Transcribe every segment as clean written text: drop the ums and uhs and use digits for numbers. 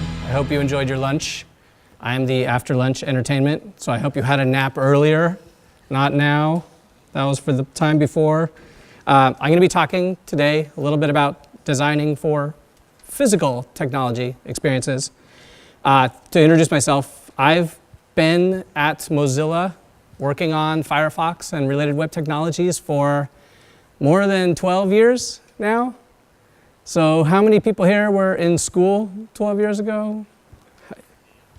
I hope you enjoyed your lunch. I am the after lunch entertainment, so I hope you had a nap earlier, not now. That was for the time before. I'm going to be talking today a little bit about designing for physical technology experiences. To introduce myself, I've been at Mozilla working on Firefox and related web technologies for more than 12 years now. So how many people here were in school 12 years ago?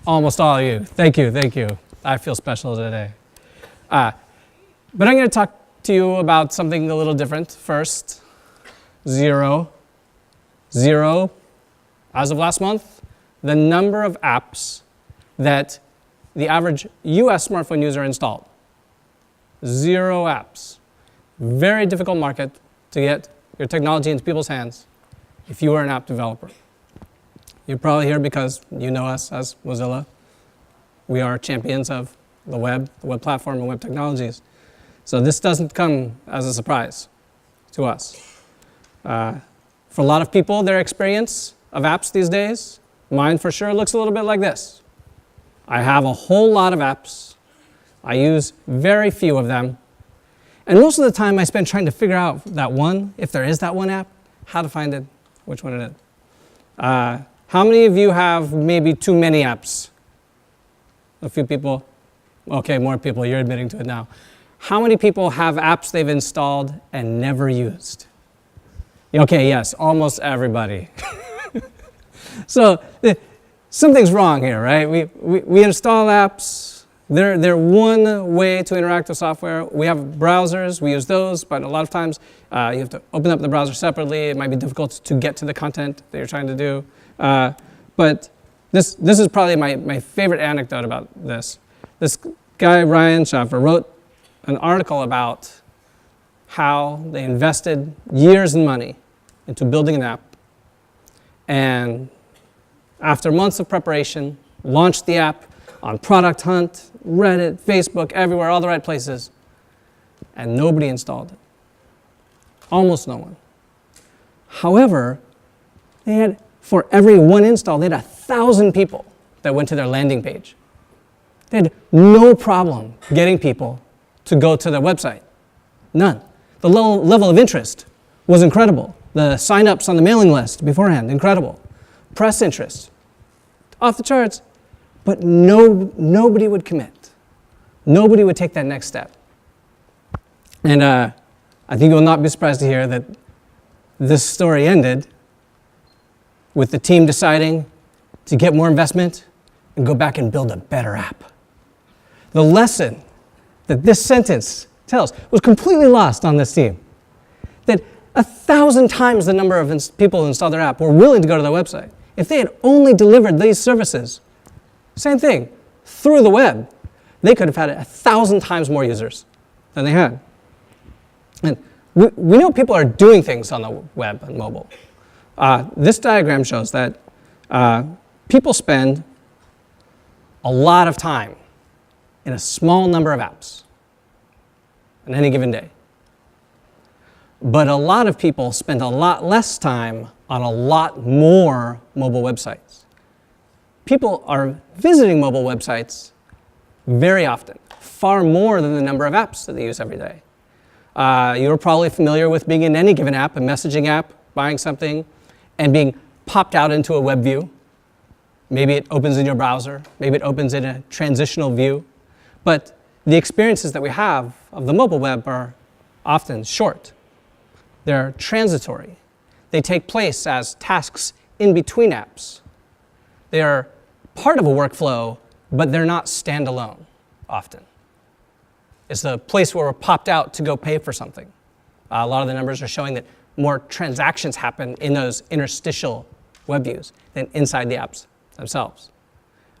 Almost all of you. Thank you, thank you. I feel special today. But I'm going to talk to you about something a little different first. Zero. As of last month, the number of apps that the average US smartphone user installed. 0 apps. Very difficult market to get your technology into people's hands if you are an app developer. You're probably here because you know us as Mozilla. We are champions of the web platform, and web technologies. So this doesn't come as a surprise to us. For a lot of people, their experience of apps these days, mine for sure, looks a little bit like this. I have a whole lot of apps. I use very few of them. And most of the time I spend trying to figure out that one, if there is that one app, how to find it, which one it is. How many of you have maybe too many apps? A few people? Okay, more people, you're admitting to it now. How many people have apps they've installed and never used? Okay, yes, almost everybody. So something's wrong here, right? We install apps. They're one way to interact with software. We have browsers, we use those, but a lot of times you have to open up the browser separately. It might be difficult to get to the content that you're trying to do. But this is probably my favorite anecdote about this. This guy, Ryan Schaffer, wrote an article about how they invested years and money into building an app, and after months of preparation, launched the app on Product Hunt, Reddit, Facebook, everywhere, all the right places, and nobody installed it. Almost no one. However, they had, for every one install, they had 1,000 people that went to their landing page. They had no problem getting people to go to their website. None. The level of interest was incredible. The sign-ups on the mailing list beforehand, incredible. Press interest, off the charts. But nobody would commit. Nobody would take that next step. And I think you will not be surprised to hear that this story ended with the team deciding to get more investment and go back and build a better app. The lesson that this sentence tells was completely lost on this team. That 1,000 times the number of people who installed their app were willing to go to their website. If they had only delivered these services, same thing, through the web, they could have had 1,000 times more users than they had. And we know people are doing things on the web and mobile. This diagram shows that people spend a lot of time in a small number of apps on any given day. But a lot of people spend a lot less time on a lot more mobile websites. People are visiting mobile websites very often, far more than the number of apps that they use every day. You're probably familiar with being in any given app, a messaging app, buying something, and being popped out into a web view. Maybe it opens in your browser, maybe it opens in a transitional view. But the experiences that we have of the mobile web are often short. They're transitory. They take place as tasks in between apps. They are part of a workflow, but they're not standalone often. It's the place where we're popped out to go pay for something. A lot of the numbers are showing that more transactions happen in those interstitial web views than inside the apps themselves.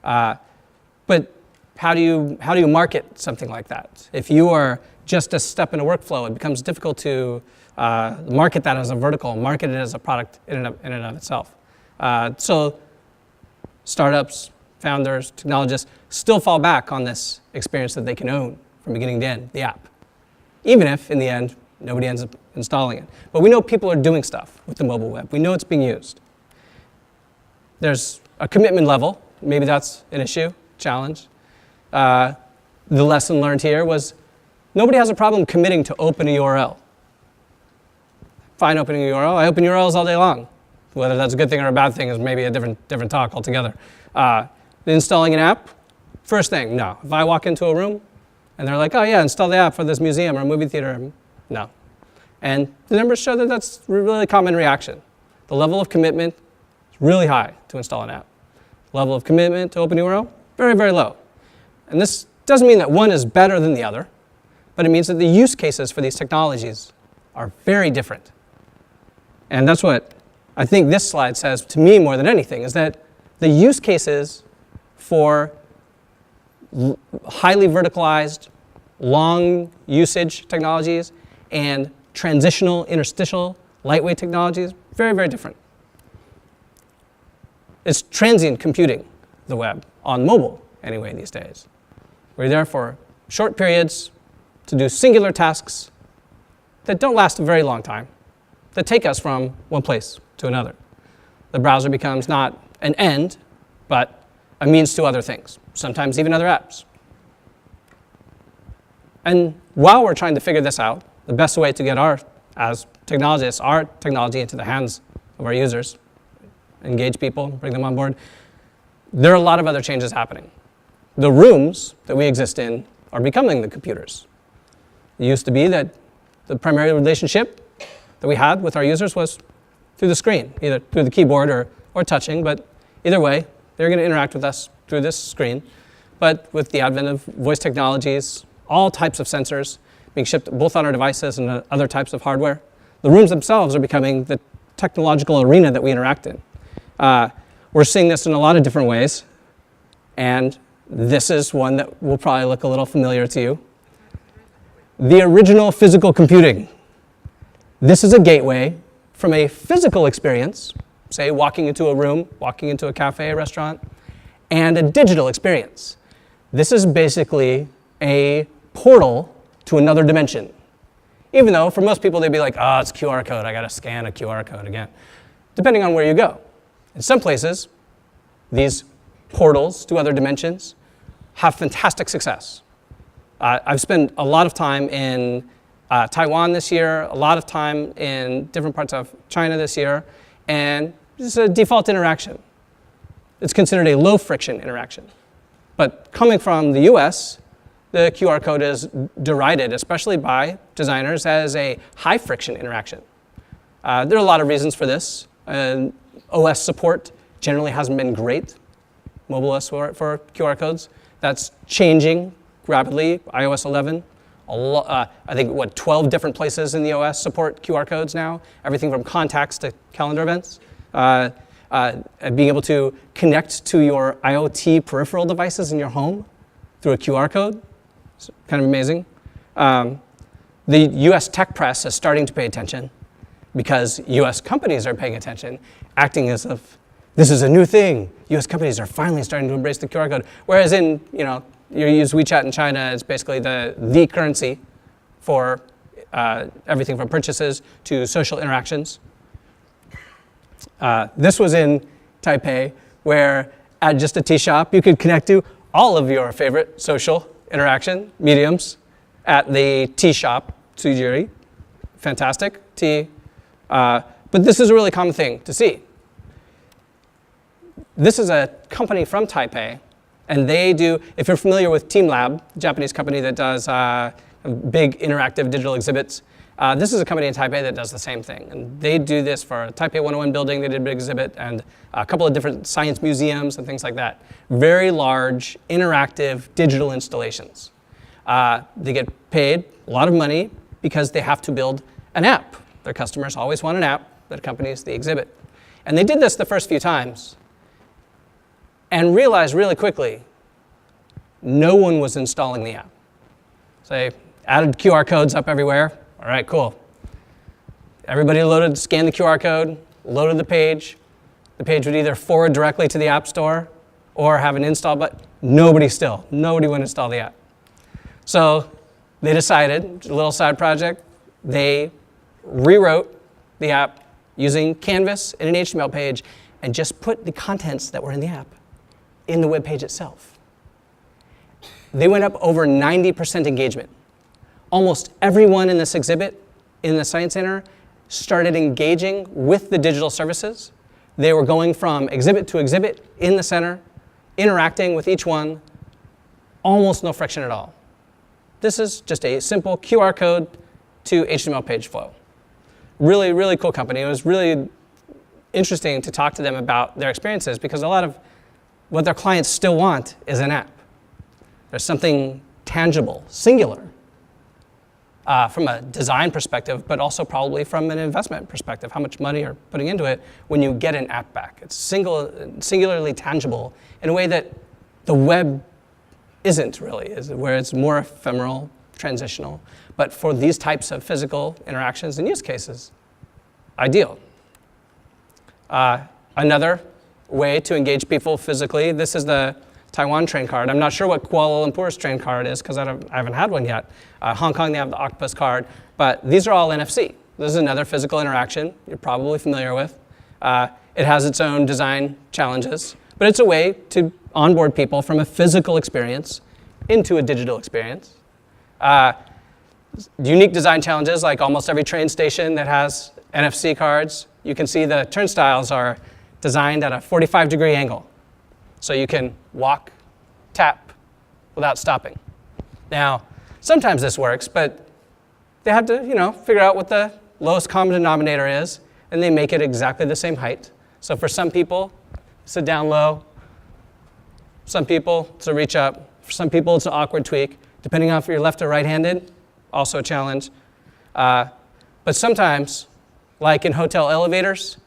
But how do you market something like that? If you are just a step in a workflow, it becomes difficult to market that as a vertical, market it as a product in and of itself. So startups, founders, technologists still fall back on this experience that they can own from beginning to end, the app, even if, in the end, nobody ends up installing it. But we know people are doing stuff with the mobile web. We know it's being used. There's a commitment level. Maybe that's an issue, challenge. The lesson learned here was nobody has a problem committing to open a URL. Fine opening a URL. I open URLs all day long. Whether that's a good thing or a bad thing is maybe a different talk altogether. Installing an app, first thing, no. If I walk into a room and they're like, oh yeah, install the app for this museum or movie theater, no. And the numbers show that that's a really common reaction. The level of commitment is really high to install an app. Level of commitment to open URL, very, very low. And this doesn't mean that one is better than the other, but it means that the use cases for these technologies are very different. And that's what I think this slide says to me more than anything, is that the use cases for highly verticalized, long usage technologies and transitional, interstitial, lightweight technologies, very, very different. It's transient computing, the web, on mobile anyway these days. We're there for short periods to do singular tasks that don't last a very long time, that take us from one place to another. The browser becomes not an end, but a means to other things, sometimes even other apps. And while we're trying to figure this out, the best way to get as technologists, our technology into the hands of our users, engage people, bring them on board, there are a lot of other changes happening. The rooms that we exist in are becoming the computers. It used to be that the primary relationship that we had with our users was through the screen, either through the keyboard or touching, but either way, they're going to interact with us through this screen. But with the advent of voice technologies, all types of sensors being shipped both on our devices and other types of hardware, the rooms themselves are becoming the technological arena that we interact in. We're seeing this in a lot of different ways, and this is one that will probably look a little familiar to you. The original physical computing. This is a gateway from a physical experience, say walking into a room, walking into a cafe, a restaurant, and a digital experience. This is basically a portal to another dimension. Even though for most people they'd be like, oh, it's QR code, I gotta scan a QR code again. Depending on where you go. In some places, these portals to other dimensions have fantastic success. I've spent a lot of time in Taiwan this year, a lot of time in different parts of China this year, and it's a default interaction. It's considered a low-friction interaction. But coming from the US, the QR code is derided, especially by designers, as a high-friction interaction. There are a lot of reasons for this. OS support generally hasn't been great, mobile OS for QR codes. That's changing rapidly. iOS 11, I think, 12 different places in the OS support QR codes now, everything from contacts to calendar events. Being able to connect to your IoT peripheral devices in your home through a QR code, it's kind of amazing. The US tech press is starting to pay attention because US companies are paying attention, acting as if this is a new thing. US companies are finally starting to embrace the QR code. Whereas in, you use WeChat in China, it's basically the currency for everything from purchases to social interactions. This was in Taipei, where at just a tea shop, you could connect to all of your favorite social interaction mediums at the tea shop, Tsujiri. Fantastic tea. But this is a really common thing to see. This is a company from Taipei, and they do, if you're familiar with TeamLab, a Japanese company that does big interactive digital exhibits, this is a company in Taipei that does the same thing. And they do this for Taipei 101 building, they did a big exhibit, and a couple of different science museums and things like that. Very large, interactive digital installations. They get paid a lot of money because they have to build an app. Their customers always want an app that accompanies the exhibit. And they did this the first few times and realized really quickly no one was installing the app. So they added QR codes up everywhere. All right, cool. Everybody scanned the QR code, loaded the page. The page would either forward directly to the App Store or have an install button. Nobody would install the app. So they decided, a little side project, they rewrote the app using Canvas and an HTML page and just put the contents that were in the app in the web page itself. They went up over 90% engagement. Almost everyone in this exhibit in the Science Center started engaging with the digital services. They were going from exhibit to exhibit in the center, interacting with each one, almost no friction at all. This is just a simple QR code to HTML page flow. Really, really cool company. It was really interesting to talk to them about their experiences because a lot of what their clients still want is an app. There's something tangible, singular, from a design perspective, but also probably from an investment perspective, how much money you're putting into it when you get an app back. It's singularly tangible in a way that the web isn't really, where it's more ephemeral, transitional. But for these types of physical interactions and use cases, ideal. Another way to engage people physically, this is the Taiwan train card. I'm not sure what Kuala Lumpur's train card is because I haven't had one yet. Hong Kong, they have the octopus card. But these are all NFC. This is another physical interaction you're probably familiar with. It has its own design challenges, but it's a way to onboard people from a physical experience into a digital experience. Unique design challenges, like almost every train station that has NFC cards. You can see the turnstiles are designed at a 45-degree angle. So you can walk, tap, without stopping. Now, sometimes this works, but they have to, figure out what the lowest common denominator is, and they make it exactly the same height. So for some people, it's a down low. Some people, it's a reach up. For some people, it's an awkward tweak. Depending on if you're left or right-handed, also a challenge. But sometimes, like in hotel elevators,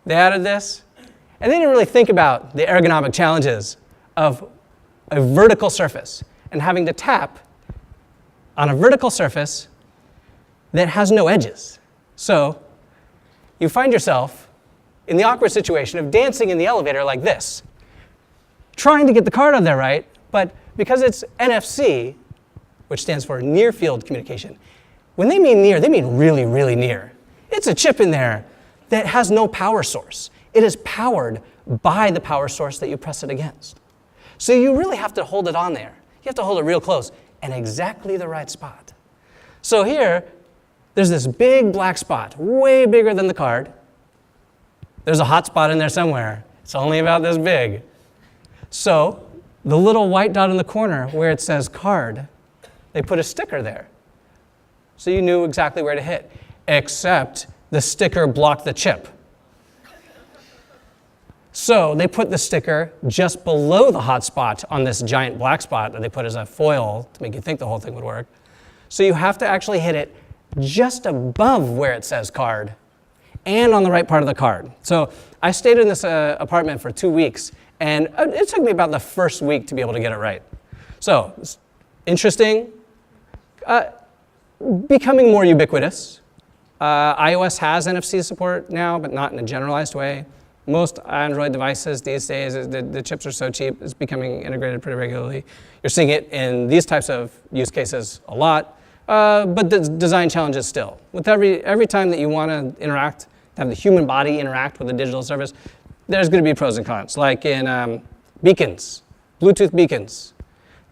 they added this, and they didn't really think about the ergonomic challenges of a vertical surface and having to tap on a vertical surface that has no edges. So you find yourself in the awkward situation of dancing in the elevator like this, trying to get the card on there right, but because it's NFC, which stands for near field communication, when they mean near, they mean really, really near. It's a chip in there that has no power source. It is powered by the power source that you press it against. So you really have to hold it on there. You have to hold it real close and exactly the right spot. So here, there's this big black spot, way bigger than the card. There's a hot spot in there somewhere. It's only about this big. So the little white dot in the corner where it says card, they put a sticker there. So you knew exactly where to hit, except the sticker blocked the chip. So they put the sticker just below the hot spot on this giant black spot that they put as a foil to make you think the whole thing would work. So you have to actually hit it just above where it says card and on the right part of the card. So I stayed in this apartment for 2 weeks, and it took me about the first week to be able to get it right. So it's interesting, becoming more ubiquitous. iOS has NFC support now, but not in a generalized way. Most Android devices these days, the chips are so cheap, it's becoming integrated pretty regularly. You're seeing it in these types of use cases a lot, but the design challenges still. With every time that you want to interact, have the human body interact with a digital service, there's going to be pros and cons, like in beacons, Bluetooth beacons.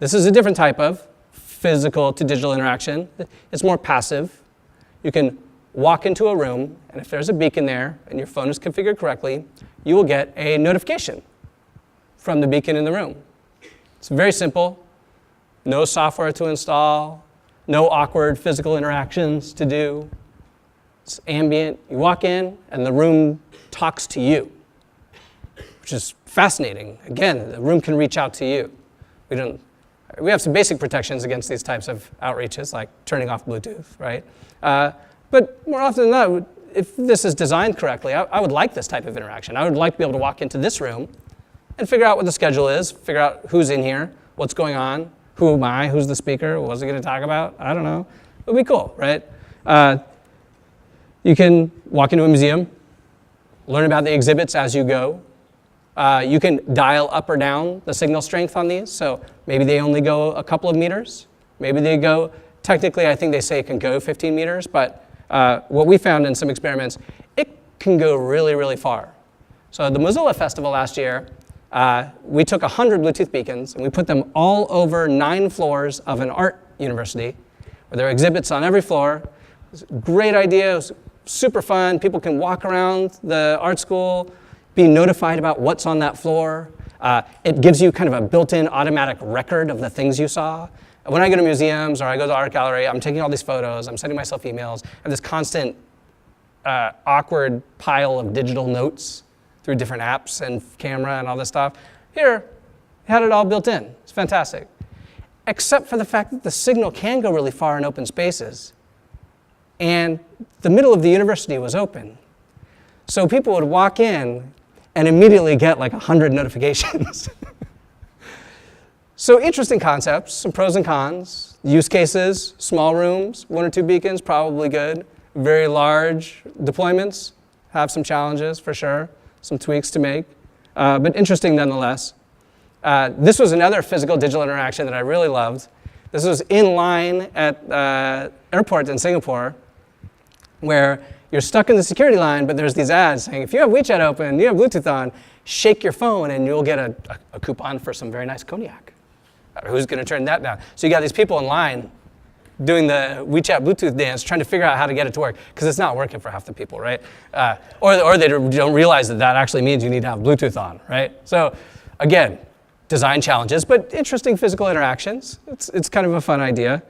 This is a different type of physical to digital interaction. It's more passive. You can walk into a room, and if there's a beacon there and your phone is configured correctly, you will get a notification from the beacon in the room. It's very simple. No software to install, no awkward physical interactions to do. It's ambient. You walk in, and the room talks to you, which is fascinating. Again, the room can reach out to you. We have some basic protections against these types of outreaches, like turning off Bluetooth, right? But more often than not, if this is designed correctly, I would like this type of interaction. I would like to be able to walk into this room and figure out what the schedule is, figure out who's in here, what's going on, who am I, who's the speaker, what's it going to talk about? I don't know. It would be cool, right? You can walk into a museum, learn about the exhibits as you go. You can dial up or down the signal strength on these. So maybe they only go a couple of meters. Maybe they go, technically I think they say it can go 15 meters, but what we found in some experiments, it can go really, really far. So at the Mozilla Festival last year, we took 100 Bluetooth beacons and we put them all over 9 floors of an art university where there are exhibits on every floor. It was a great idea. It was super fun. People can walk around the art school, be notified about what's on that floor. It gives you kind of a built-in automatic record of the things you saw. When I go to museums or I go to the art gallery, I'm taking all these photos, I'm sending myself emails, I have this constant awkward pile of digital notes through different apps and camera and all this stuff. Here, had it all built in. It's fantastic. Except for the fact that the signal can go really far in open spaces. And the middle of the university was open. So people would walk in and immediately get like 100 notifications. So interesting concepts, some pros and cons, use cases, small rooms, 1 or 2 beacons, probably good. Very large deployments have some challenges for sure, some tweaks to make, but interesting nonetheless. This was another physical digital interaction that I really loved. This was in line at airport in Singapore, where you're stuck in the security line, but there's these ads saying, if you have WeChat open, you have Bluetooth on, shake your phone and you'll get a coupon for some very nice cognac. Who's going to turn that down? So you got these people in line doing the WeChat Bluetooth dance, trying to figure out how to get it to work, because it's not working for half the people, right? Or they don't realize that that actually means you need to have Bluetooth on, right? So again, design challenges, but interesting physical interactions. It's kind of a fun idea.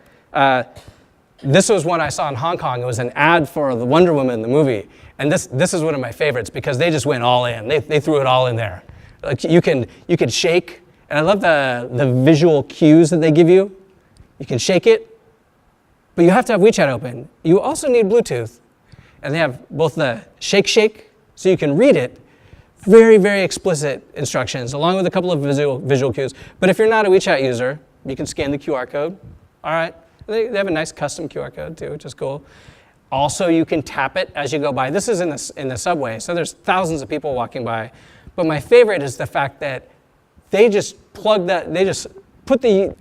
This was one I saw in Hong Kong. It was an ad for the Wonder Woman, the movie. And this is one of my favorites because they just went all in. They threw it all in there. Like you can shake, and I love the visual cues that they give you. You can shake it, but you have to have WeChat open. You also need Bluetooth. And they have both the shake, so you can read it, very, very explicit instructions, along with a couple of visual cues. But if you're not a WeChat user, you can scan the QR code. All right. They have a nice custom QR code too, which is cool. Also, you can tap it as you go by. This is in the subway, so there's thousands of people walking by. But my favorite is the fact that they just put the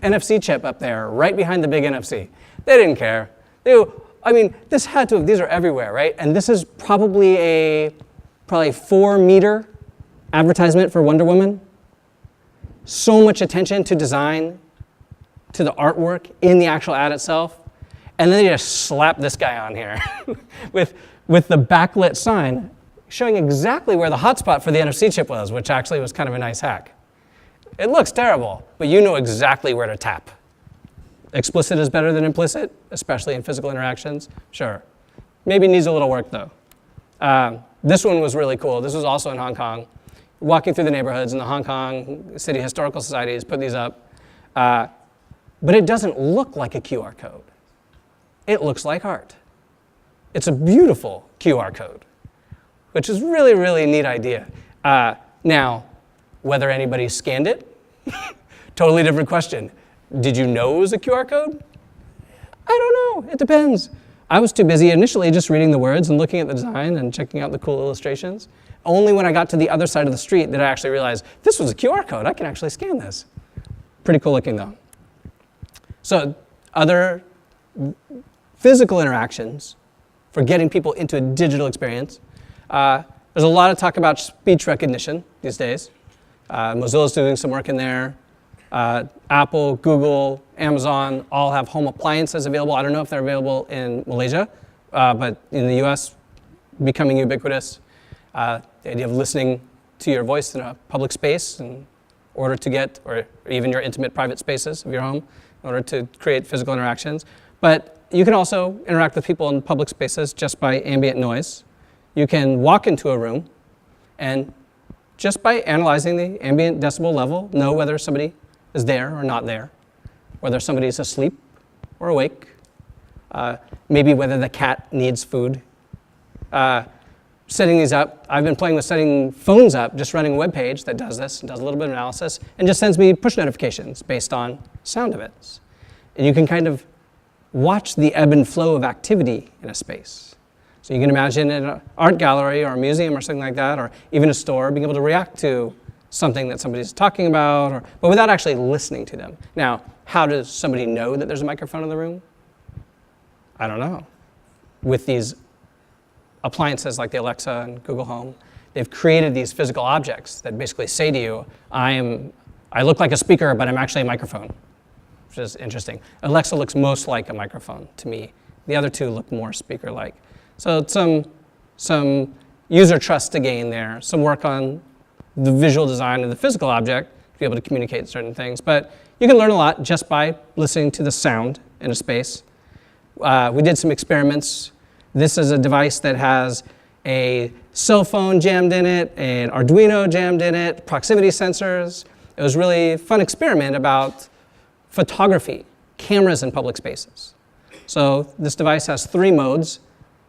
NFC chip up there, right behind the big NFC. They didn't care. These are everywhere, right? And this is probably a 4-meter advertisement for Wonder Woman. So much attention to design, to the artwork in the actual ad itself. And then they just slap this guy on here with the backlit sign showing exactly where the hotspot for the NFC chip was, which actually was kind of a nice hack. It looks terrible, but you know exactly where to tap. Explicit is better than implicit, especially in physical interactions, sure. Maybe needs a little work though. This one was really cool. This was also in Hong Kong. Walking through the neighborhoods, and the Hong Kong City Historical Society has put these up. But it doesn't look like a QR code. It looks like art. It's a beautiful QR code, which is really, really neat idea. Now, whether anybody scanned it, totally different question. Did you know it was a QR code? I don't know, it depends. I was too busy initially just reading the words and looking at the design and checking out the cool illustrations. Only when I got to the other side of the street did I actually realize this was a QR code. I can actually scan this. Pretty cool looking though. So other physical interactions for getting people into a digital experience. There's a lot of talk about speech recognition these days. Mozilla's doing some work in there. Apple, Google, Amazon all have home appliances available. I don't know if they're available in Malaysia, but in the US, becoming ubiquitous. The idea of listening to your voice in a public space in order to get, or even your intimate private spaces of your home, in order to create physical interactions. But you can also interact with people in public spaces just by ambient noise. You can walk into a room and just by analyzing the ambient decibel level, know whether somebody is there or not there, whether somebody is asleep or awake, maybe whether the cat needs food. Setting these up, I've been playing with setting phones up, just running a web page that does this, does a little bit of analysis, and just sends me push notifications based on sound events. And you can kind of watch the ebb and flow of activity in a space. So you can imagine in an art gallery or a museum or something like that, or even a store, being able to react to something that somebody's talking about, but without actually listening to them. Now, how does somebody know that there's a microphone in the room? I don't know. With these appliances like the Alexa and Google Home, they've created these physical objects that basically say to you, I look like a speaker, but I'm actually a microphone, which is interesting. Alexa looks most like a microphone to me. The other two look more speaker-like. So some user trust to gain there, some work on the visual design of the physical object to be able to communicate certain things. But you can learn a lot just by listening to the sound in a space. We did some experiments. This is a device that has a cell phone jammed in it, an Arduino jammed in it, proximity sensors. It was really a fun experiment about photography, cameras in public spaces. So this device has 3 modes.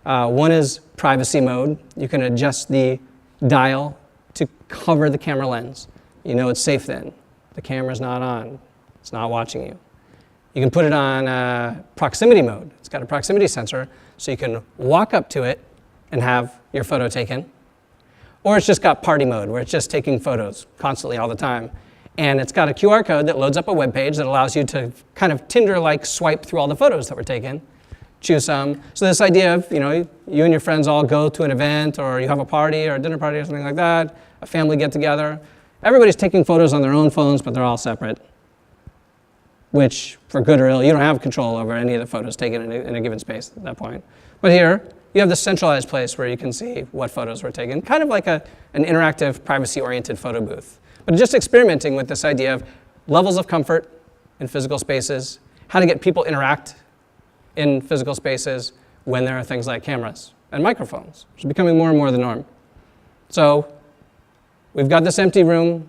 One is privacy mode. You can adjust the dial to cover the camera lens. You know it's safe then. The camera's not on. It's not watching you. You can put it on proximity mode. It's got a proximity sensor, so you can walk up to it and have your photo taken. Or it's just got party mode, where it's just taking photos constantly all the time. And it's got a QR code that loads up a web page that allows you to kind of Tinder-like swipe through all the photos that were taken, choose some. So this idea of, you and your friends all go to an event, or you have a party or a dinner party or something like that, a family get-together. Everybody's taking photos on their own phones, but they're all separate, which, for good or ill, you don't have control over any of the photos taken in a given space at that point. But here, you have this centralized place where you can see what photos were taken, kind of like an interactive, privacy-oriented photo booth. But just experimenting with this idea of levels of comfort in physical spaces, how to get people interact in physical spaces when there are things like cameras and microphones, which is becoming more and more the norm. So we've got this empty room.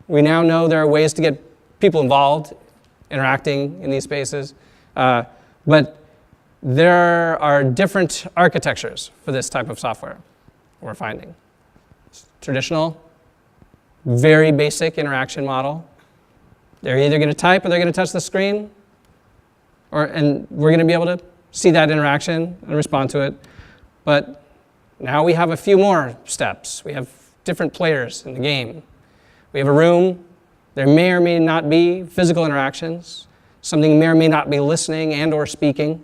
We now know there are ways to get people involved, interacting in these spaces. But there are different architectures for this type of software we're finding. Traditional, very basic interaction model. They're either going to type or they're going to touch the screen, and we're going to be able to see that interaction and respond to it. But now we have a few more steps. We have different players in the game. We have a room. There may or may not be physical interactions. Something may or may not be listening and or speaking.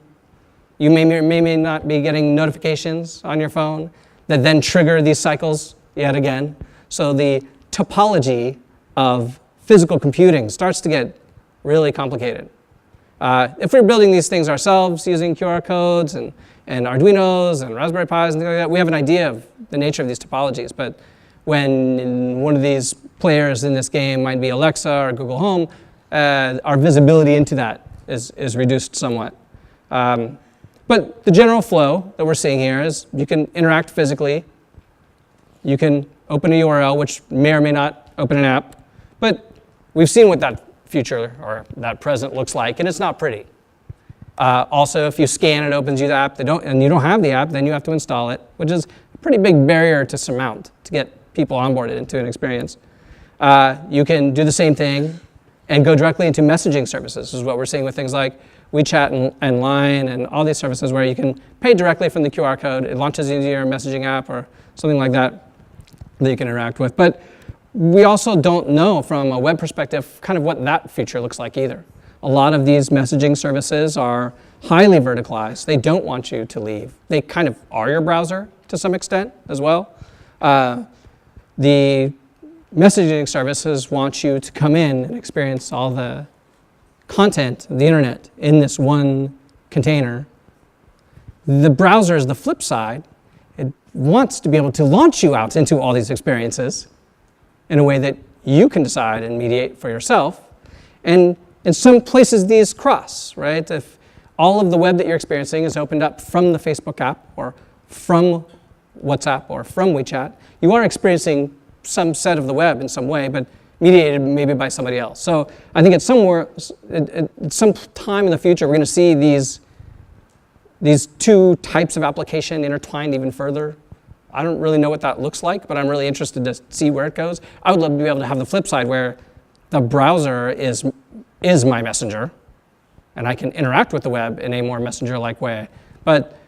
You may not be getting notifications on your phone that then trigger these cycles yet again. So the topology of physical computing starts to get really complicated. If we're building these things ourselves using QR codes and Arduinos and Raspberry Pis and things like that, we have an idea of the nature of these topologies. But when one of these players in this game might be Alexa or Google Home, our visibility into that is reduced somewhat. But the general flow that we're seeing here is you can interact physically. You can open a URL, which may or may not open an app. But we've seen what that future or that present looks like, and it's not pretty. Also, if you scan, it opens you the app, and you don't have the app, then you have to install it, which is a pretty big barrier to surmount to get people onboarded into an experience. You can do the same thing and go directly into messaging services. This is what we're seeing with things like WeChat and Line and all these services where you can pay directly from the QR code. It launches into your messaging app or something like that that you can interact with. But we also don't know from a web perspective kind of what that future looks like either. A lot of these messaging services are highly verticalized. They don't want you to leave. They kind of are your browser to some extent as well. The messaging services want you to come in and experience all the content of the internet in this one container. The browser is the flip side. It wants to be able to launch you out into all these experiences in a way that you can decide and mediate for yourself. And in some places, these cross, right? If all of the web that you're experiencing is opened up from the Facebook app or from WhatsApp or from WeChat, you are experiencing some set of the web in some way, but mediated maybe by somebody else. So I think at some time in the future, we're going to see these two types of application intertwined even further. I don't really know what that looks like, but I'm really interested to see where it goes. I would love to be able to have the flip side where the browser is my messenger, and I can interact with the web in a more messenger-like way. But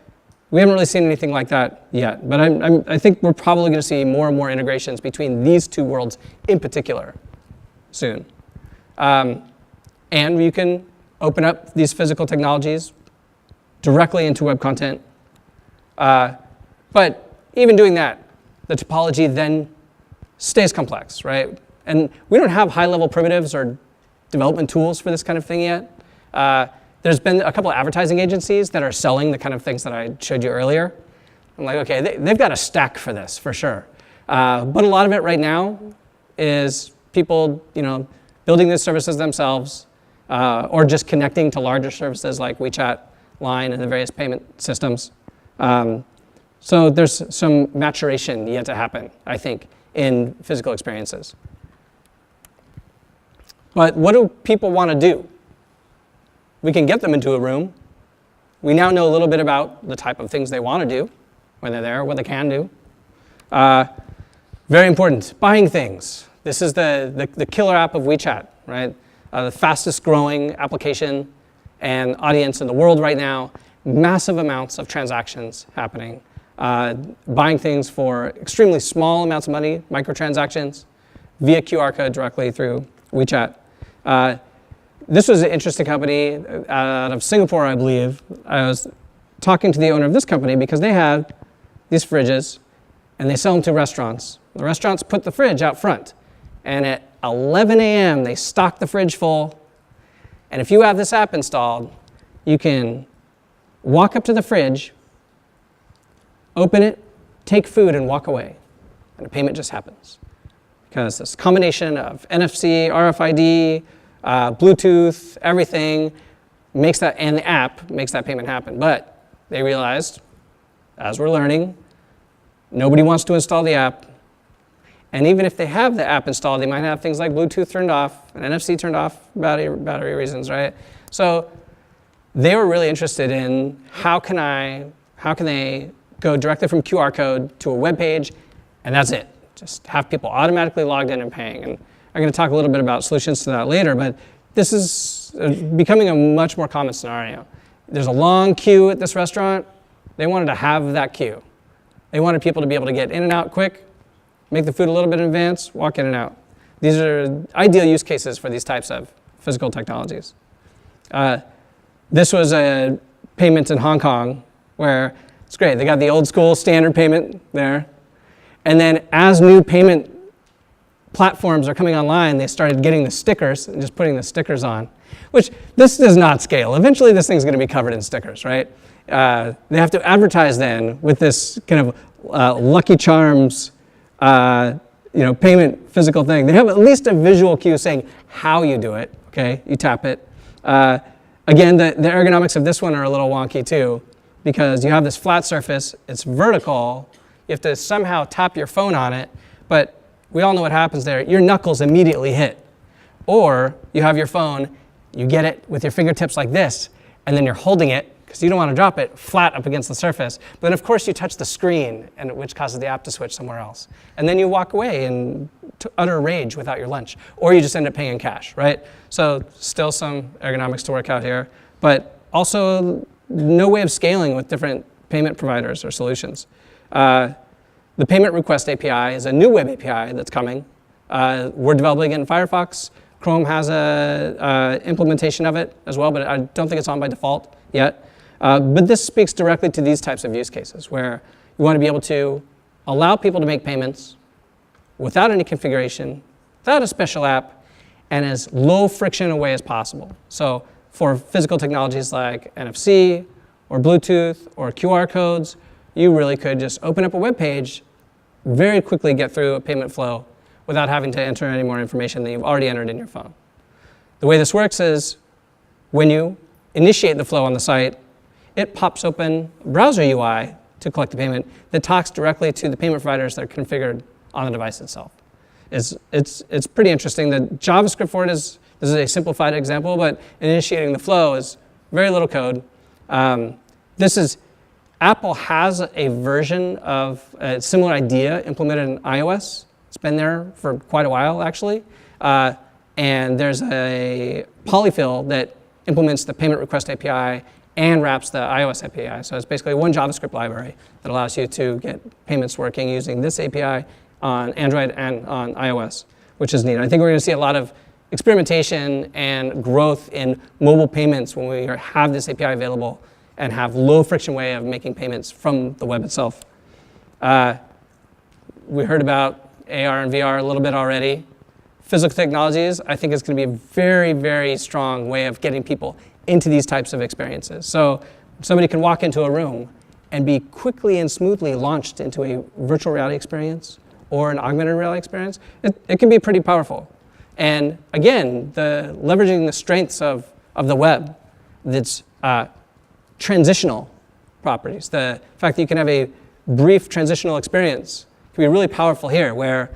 we haven't really seen anything like that yet. But I think we're probably going to see more and more integrations between these two worlds in particular soon. And you can open up these physical technologies directly into web content. But even doing that, the topology then stays complex, right? And we don't have high-level primitives or development tools for this kind of thing yet. There's been a couple of advertising agencies that are selling the kind of things that I showed you earlier. I'm like, okay, they've got a stack for this, for sure. But a lot of it right now is people, building these services themselves, or just connecting to larger services like WeChat, Line, and the various payment systems. So there's some maturation yet to happen, I think, in physical experiences. But what do people want to do? We can get them into a room. We now know a little bit about the type of things they want to do when they're there, what they can do. Very important, buying things. This is the killer app of WeChat, right? The fastest growing application and audience in the world right now. Massive amounts of transactions happening. Buying things for extremely small amounts of money, microtransactions, via QR code directly through WeChat. This was an interesting company out of Singapore, I believe. I was talking to the owner of this company because they have these fridges and they sell them to restaurants. The restaurants put the fridge out front, and at 11 a.m. they stock the fridge full. And if you have this app installed, you can walk up to the fridge, open it, take food, and walk away. And a payment just happens. Because this combination of NFC, RFID, Bluetooth, everything makes that, and the app makes that payment happen. But they realized, as we're learning, nobody wants to install the app. And even if they have the app installed, they might have things like Bluetooth turned off and NFC turned off, battery reasons, right? So they were really interested in how can they go directly from QR code to a web page, and that's it. Just have people automatically logged in and paying. And I'm going to talk a little bit about solutions to that later, but this is becoming a much more common scenario. There's a long queue at this restaurant. They wanted to have that queue. They wanted people to be able to get in and out quick, make the food a little bit in advance, walk in and out. These are ideal use cases for these types of physical technologies. This was a payment in Hong Kong where it's great. They got the old school standard payment there. And then as new payment platforms are coming online, they started getting the stickers and just putting the stickers on, which this does not scale. Eventually this thing's going to be covered in stickers, right? They have to advertise then with this kind of Lucky Charms payment physical thing. They have at least a visual cue saying how you do it, okay? You tap it. Again, the ergonomics of this one are a little wonky too, because you have this flat surface, it's vertical, you have to somehow tap your phone on it, but we all know what happens there. Your knuckles immediately hit. Or you have your phone, you get it with your fingertips like this, and then you're holding it, because you don't want to drop it, flat up against the surface. But then of course you touch the screen, which causes the app to switch somewhere else. And then you walk away in utter rage without your lunch. Or you just end up paying in cash, right? So still some ergonomics to work out here, but also no way of scaling with different payment providers or solutions. The payment request API is a new web API that's coming. We're developing it in Firefox. Chrome has a implementation of it as well, but I don't think it's on by default yet. But this speaks directly to these types of use cases where you want to be able to allow people to make payments without any configuration, without a special app, and as low friction a way as possible. So for physical technologies like NFC or Bluetooth or QR codes, you really could just open up a web page, very quickly get through a payment flow without having to enter any more information than you've already entered in your phone. The way this works is when you initiate the flow on the site, it pops open a browser UI to collect the payment that talks directly to the payment providers that are configured on the device itself. It's pretty interesting. The JavaScript for it this is a simplified example, but initiating the flow is very little code. Apple has a version of a similar idea implemented in iOS. It's been there for quite a while, actually. And there's a polyfill that implements the payment request API and wraps the iOS API. So it's basically one JavaScript library that allows you to get payments working using this API on Android and on iOS, which is neat. I think we're going to see a lot of experimentation and growth in mobile payments when we have this API available and have low friction way of making payments from the web itself. we heard about AR and VR a little bit already. Physical technologies, I think, is going to be a very, very strong way of getting people into these types of experiences. So somebody can walk into a room and be quickly and smoothly launched into a virtual reality experience or an augmented reality experience. It can be pretty powerful. And again, leveraging the strengths of the web, that's transitional properties. The fact that you can have a brief transitional experience can be really powerful here, where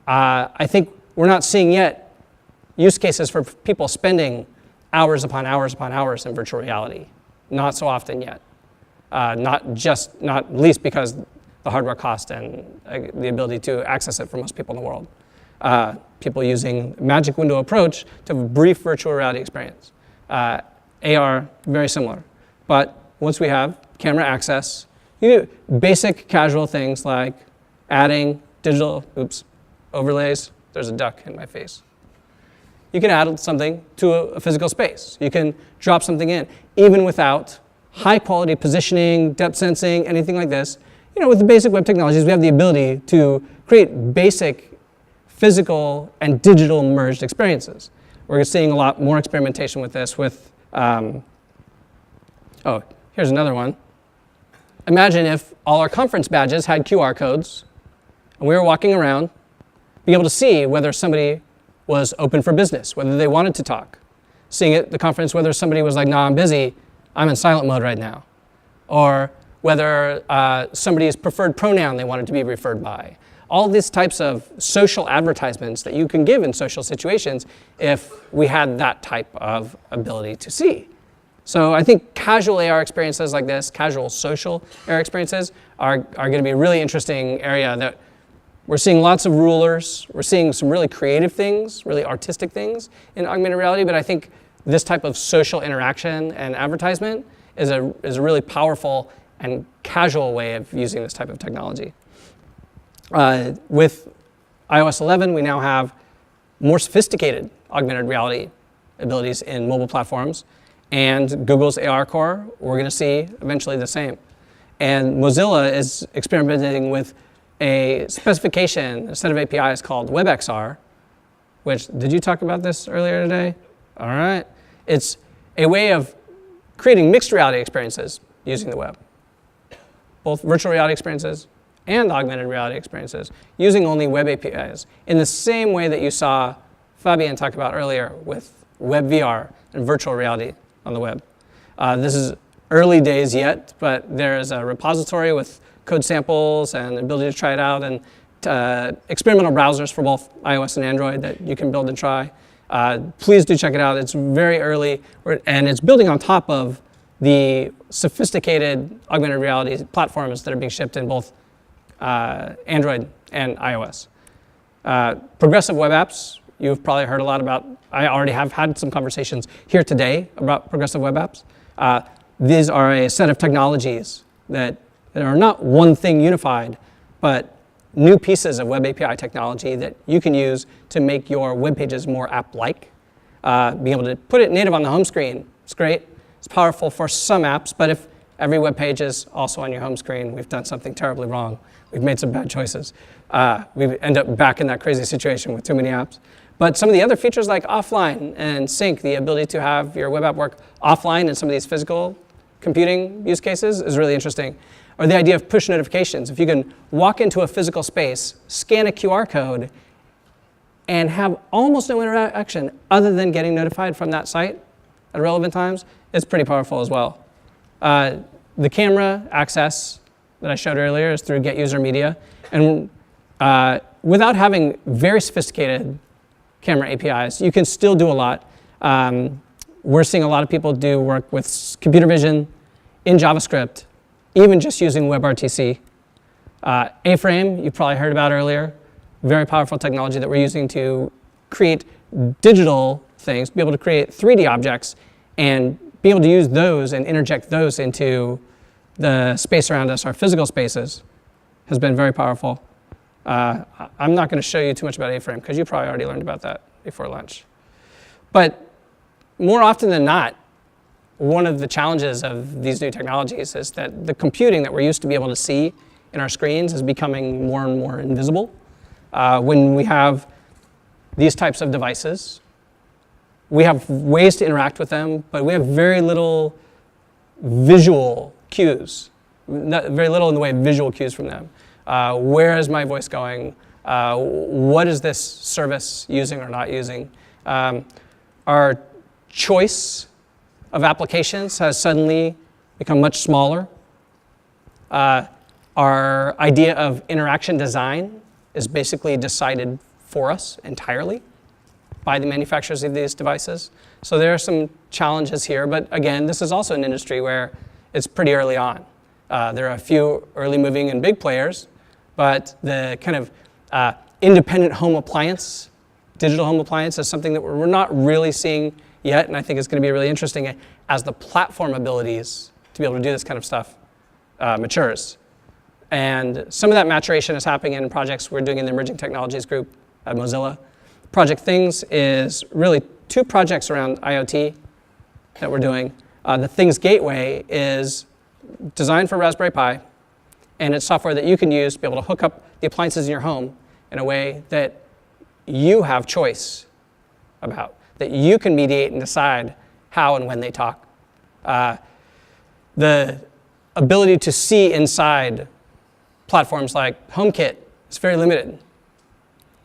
I think we're not seeing yet use cases for people spending hours upon hours upon hours in virtual reality. Not so often yet. Not least because the hardware cost and the ability to access it for most people in the world. People using magic window approach to have a brief virtual reality experience. AR, very similar. But once we have camera access, you do basic casual things like adding digital, overlays. There's a duck in my face. You can add something to a physical space. You can drop something in, even without high quality positioning, depth sensing, anything like this. With the basic web technologies, we have the ability to create basic physical and digital merged experiences. We're seeing a lot more experimentation with this here's another one. Imagine if all our conference badges had QR codes and we were walking around, being able to see whether somebody was open for business, whether they wanted to talk. Seeing at the conference whether somebody was like, nah, I'm busy, I'm in silent mode right now. Or whether somebody's preferred pronoun they wanted to be referred by. All these types of social advertisements that you can give in social situations if we had that type of ability to see. So I think casual AR experiences like this, casual social AR experiences, are going to be a really interesting area that we're seeing lots of rulers. We're seeing some really creative things, really artistic things in augmented reality, but I think this type of social interaction and advertisement is a really powerful and casual way of using this type of technology. With iOS 11, we now have more sophisticated augmented reality abilities in mobile platforms, and Google's AR Core, we're going to see eventually the same. And Mozilla is experimenting with a specification, a set of APIs called WebXR, which, did you talk about this earlier today? All right. It's a way of creating mixed reality experiences using the web, both virtual reality experiences and augmented reality experiences, using only web APIs, in the same way that you saw Fabian talk about earlier with WebVR and virtual reality on the web. This is early days yet, but there is a repository with code samples and ability to try it out, and experimental browsers for both iOS and Android that you can build and try. Please do check it out. It's very early, and it's building on top of the sophisticated augmented reality platforms that are being shipped in both Android and iOS. Progressive web apps, you've probably heard a lot about. I already have had some conversations here today about progressive web apps. These are a set of technologies that are not one thing unified, but new pieces of web API technology that you can use to make your web pages more app-like. Being able to put it native on the home screen, it's great. It's powerful for some apps, but if every web page is also on your home screen, we've done something terribly wrong. We've made some bad choices. We end up back in that crazy situation with too many apps. But some of the other features like offline and sync, the ability to have your web app work offline in some of these physical computing use cases is really interesting. Or the idea of push notifications. If you can walk into a physical space, scan a QR code, and have almost no interaction other than getting notified from that site at relevant times, it's pretty powerful as well. The camera access that I showed earlier is through Get User Media. And without having very sophisticated camera APIs, you can still do a lot. We're seeing a lot of people do work with computer vision in JavaScript, even just using WebRTC. A-Frame, you probably heard about earlier. Very powerful technology that we're using to create digital things, be able to create 3D objects, and be able to use those and interject those into the space around us, our physical spaces, has been very powerful. I'm not going to show you too much about A-Frame, because you probably already learned about that before lunch. But more often than not, one of the challenges of these new technologies is that the computing that we're used to be able to see in our screens is becoming more and more invisible. When we have these types of devices, we have ways to interact with them, but we have very little visual cues, very little in the way of visual cues from them. Where is my voice going? What is this service using or not using? Our choice of applications has suddenly become much smaller. Our idea of interaction design is basically decided for us entirely by the manufacturers of these devices. So there are some challenges here, but again, this is also an industry where it's pretty early on. There are a few early moving and big players, but the kind of independent home appliance, digital home appliance is something that we're not really seeing yet, and I think it's going to be really interesting as the platform abilities to be able to do this kind of stuff matures. And some of that maturation is happening in projects we're doing in the Emerging Technologies group at Mozilla. Project Things is really 2 projects around IoT that we're doing. The Things Gateway is designed for Raspberry Pi, and it's software that you can use to be able to hook up the appliances in your home in a way that you have choice about, that you can mediate and decide how and when they talk. The ability to see inside platforms like HomeKit is very limited.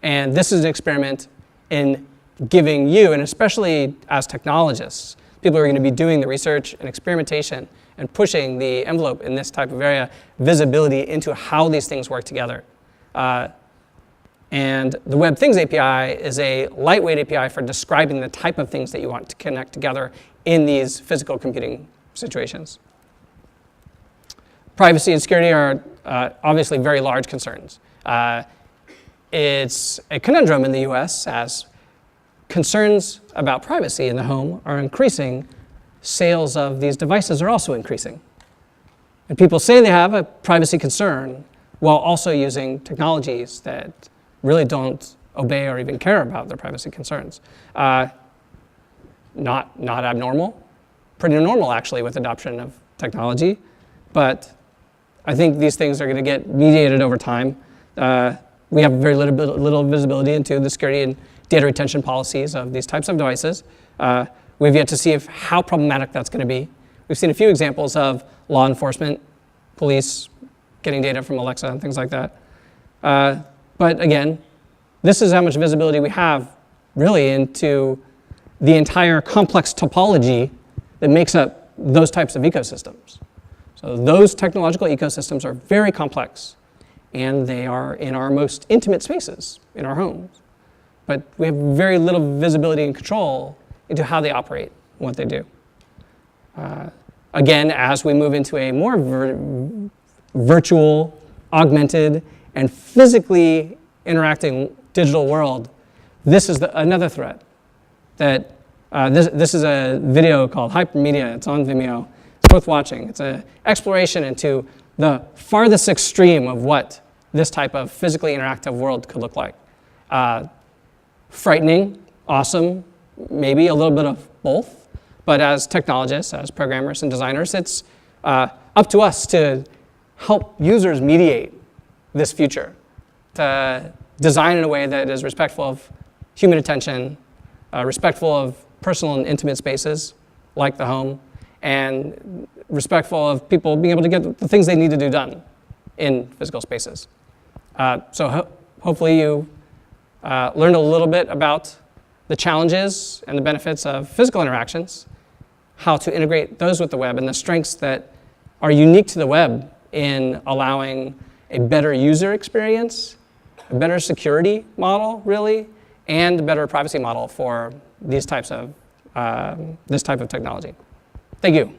And this is an experiment in giving you, and especially as technologists, people who are going to be doing the research and experimentation and pushing the envelope in this type of area, visibility into how these things work together. And the Web Things API is a lightweight API for describing the type of things that you want to connect together in these physical computing situations. Privacy and security are obviously very large concerns. It's a conundrum in the US as concerns about privacy in the home are increasing. Sales of these devices are also increasing. And people say they have a privacy concern while also using technologies that really don't obey or even care about their privacy concerns. Not abnormal, pretty normal actually with adoption of technology, but I think these things are going to get mediated over time. We have very little visibility into the security and data retention policies of these types of devices. We've yet to see how problematic that's going to be. We've seen a few examples of law enforcement, police getting data from Alexa and things like that. But again, this is how much visibility we have really into the entire complex topology that makes up those types of ecosystems. So those technological ecosystems are very complex, and they are in our most intimate spaces, in our homes. But we have very little visibility and control into how they operate and what they do. Again, as we move into a more virtual, augmented, and physically interacting digital world, this is another threat. That this is a video called Hypermedia. It's on Vimeo. It's worth watching. It's an exploration into the farthest extreme of what this type of physically interactive world could look like. Frightening, awesome, maybe a little bit of both. But as technologists, as programmers and designers, it's up to us to help users mediate this future, to design in a way that is respectful of human attention, respectful of personal and intimate spaces like the home, and respectful of people being able to get the things they need to do done in physical spaces. So hopefully you learned a little bit about the challenges and the benefits of physical interactions, how to integrate those with the web, and the strengths that are unique to the web in allowing a better user experience, a better security model, really, and a better privacy model for these types of this type of technology. Thank you.